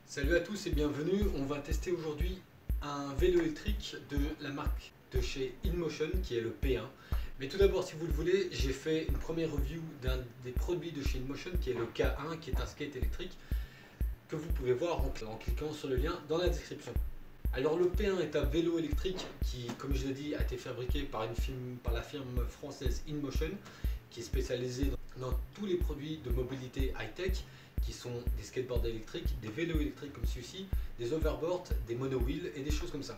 Salut à tous et bienvenue. On va tester aujourd'hui un vélo électrique de la marque de chez InMotion qui est le P1. Mais tout d'abord, si vous le voulez, j'ai fait une première review d'un des produits de chez InMotion qui est le K1, qui est un skate électrique que vous pouvez voir en cliquant sur le lien dans la description. Alors le P1 est un vélo électrique qui, comme je l'ai dit, a été fabriqué par la firme française InMotion, qui est spécialisée dans tous les produits de mobilité high-tech, qui sont des skateboards électriques, des vélos électriques comme celui-ci, des overboards, des monowheels et des choses comme ça.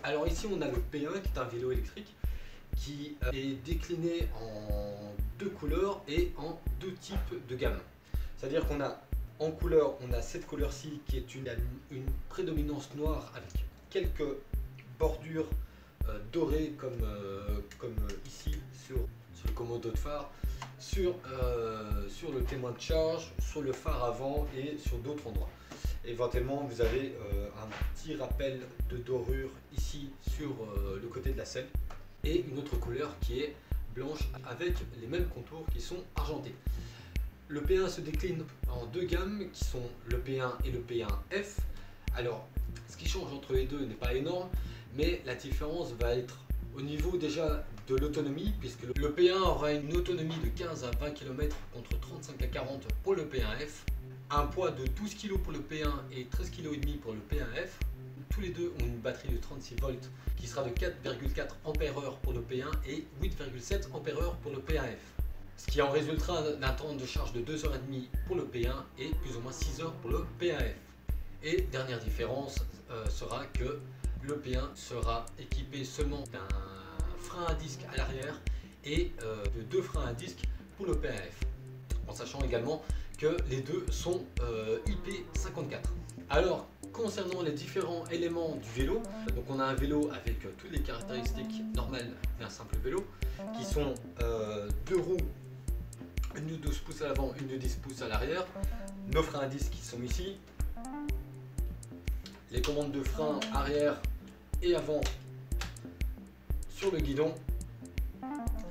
Alors ici on a le P1 qui est un vélo électrique qui est décliné en deux couleurs et en deux types de gamme. C'est-à-dire qu'on a en couleur, on a cette couleur-ci qui est une prédominance noire avec quelques bordures dorées comme ici sur le commodo de phare, sur le témoin de charge, sur le phare avant et sur d'autres endroits. Éventuellement, vous avez un petit rappel de dorure ici sur le côté de la selle et une autre couleur qui est blanche avec les mêmes contours qui sont argentés. Le P1 se décline en deux gammes qui sont le P1 et le P1F. Alors, ce qui change entre les deux n'est pas énorme, mais la différence va être au niveau déjà de l'autonomie, puisque le P1 aura une autonomie de 15 à 20 km contre 35 à 40 pour le P1F, un poids de 12 kg pour le P1 et 13,5 kg pour le P1F. Tous les deux ont une batterie de 36 volts qui sera de 4,4 Ah pour le P1 et 8,7 Ah pour le P1F. Ce qui en résultera d'un temps de charge de 2h30 pour le P1 et plus ou moins 6 heures pour le P1F. Et dernière différence sera que le P1 sera équipé seulement d'un frein à disque à l'arrière et de deux freins à disque pour le P1F. En sachant également que les deux sont IP54. Alors, concernant les différents éléments du vélo, donc on a un vélo avec toutes les caractéristiques normales d'un simple vélo, qui sont deux roues, une de 12 pouces à l'avant, une de 10 pouces à l'arrière, nos freins à disque qui sont ici, les commandes de frein arrière et avant sur le guidon,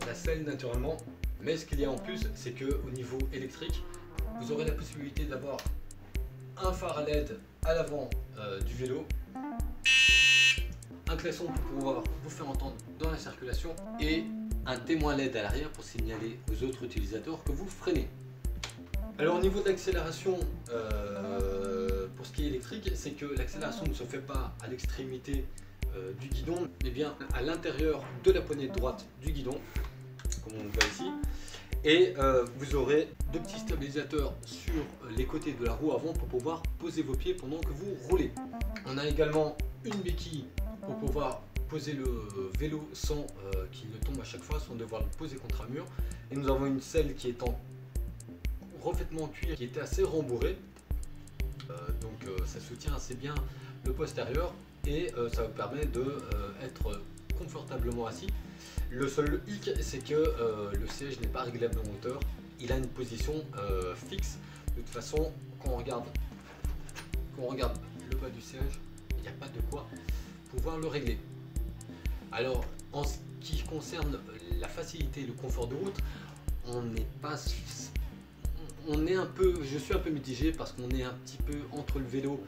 la selle naturellement, mais ce qu'il y a en plus, c'est que au niveau électrique, vous aurez la possibilité d'avoir un phare à LED à l'avant du vélo, un klaxon pour pouvoir vous faire entendre dans la circulation et un témoin LED à l'arrière pour signaler aux autres utilisateurs que vous freinez. Alors au niveau de l'accélération, pour ce qui est électrique, c'est que l'accélération ne se fait pas à l'extrémité du guidon, mais bien à l'intérieur de la poignée de droite du guidon, comme on le voit ici. Et vous aurez deux petits stabilisateurs sur les côtés de la roue avant pour pouvoir poser vos pieds pendant que vous roulez. On a également une béquille pour pouvoir poser le vélo sans qu'il ne tombe à chaque fois, sans devoir le poser contre un mur. Et nous avons une selle qui est en revêtement en cuir qui était assez rembourré, donc ça soutient assez bien le postérieur et ça vous permet d'être confortablement assis. Le seul hic, c'est que le siège n'est pas réglable en hauteur, il a une position fixe. De toute façon, quand on regarde le bas du siège, il n'y a pas de quoi pouvoir le régler. Alors en ce qui concerne la facilité et le confort de route, je suis un peu mitigé parce qu'on est un petit peu entre le vélo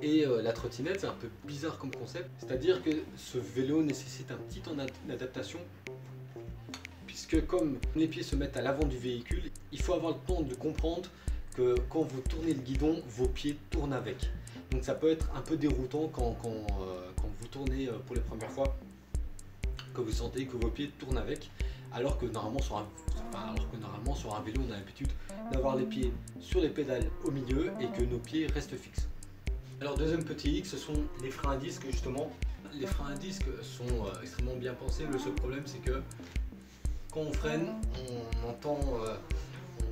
et la trottinette. C'est un peu bizarre comme concept, c'est-à-dire que ce vélo nécessite un petit temps d'adaptation, puisque comme les pieds se mettent à l'avant du véhicule, il faut avoir le temps de comprendre que quand vous tournez le guidon, vos pieds tournent avec. Donc ça peut être un peu déroutant quand vous tournez pour les premières fois, que vous sentez que vos pieds tournent avec, alors que normalement sur un vélo on a l'habitude d'avoir les pieds sur les pédales au milieu et que nos pieds restent fixes. Alors deuxième petit hic, ce sont les freins à disque justement. Les freins à disque sont extrêmement bien pensés, le seul problème c'est que quand on freine, on entend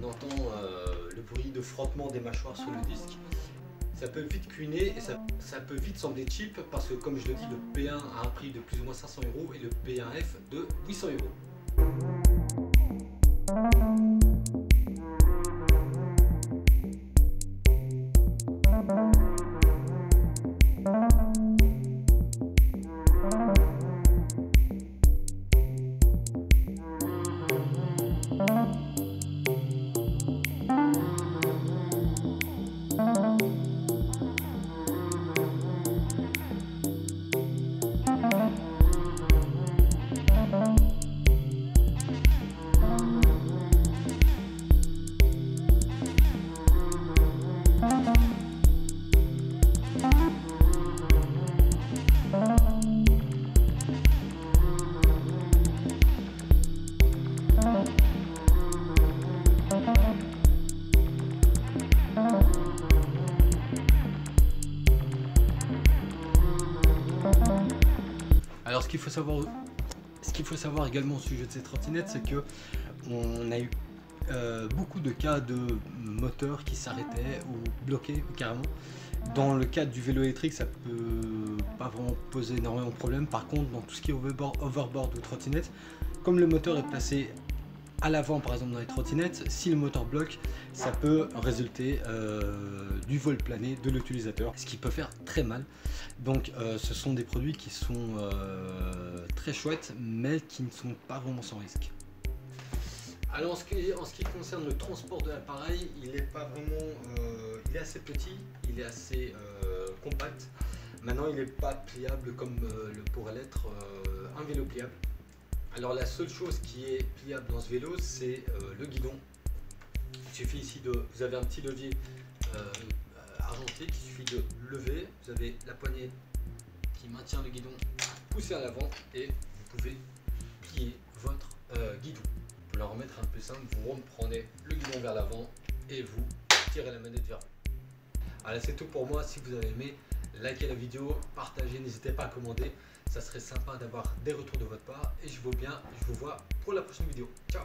le bruit de frottement des mâchoires sur le disque. Ça peut vite cuiner et ça peut vite sembler cheap parce que comme je le dis, le P1 a un prix de plus ou moins 500 € et le P1F de 800 €. ce qu'il faut savoir également au sujet de ces trottinettes, c'est que on a eu beaucoup de cas de moteurs qui s'arrêtaient ou bloquaient carrément. Dans le cadre du vélo électrique, ça peut pas vraiment poser énormément de problèmes. Par contre, dans tout ce qui est overboard ou trottinette, comme le moteur est placé à l'avant, par exemple dans les trottinettes, si le moteur bloque, ça peut résulter du vol plané de l'utilisateur, ce qui peut faire très mal. Donc ce sont des produits qui sont très chouettes, mais qui ne sont pas vraiment sans risque. Alors en ce qui concerne le transport de l'appareil, il est pas vraiment, il est assez petit, il est assez compact. Maintenant, il n'est pas pliable comme le pourrait l'être un vélo pliable. Alors la seule chose qui est pliable dans ce vélo, c'est le guidon. Il suffit ici vous avez un petit levier argenté qu'il suffit de lever. Vous avez la poignée qui maintient le guidon poussé à l'avant et vous pouvez plier votre guidon. Pour la remettre un peu simple, vous reprenez le guidon vers l'avant et vous tirez la manette vers vous. Voilà, c'est tout pour moi. Si vous avez aimé, likez la vidéo, partagez, n'hésitez pas à commander. Ça serait sympa d'avoir des retours de votre part et je vous vois pour la prochaine vidéo. Ciao!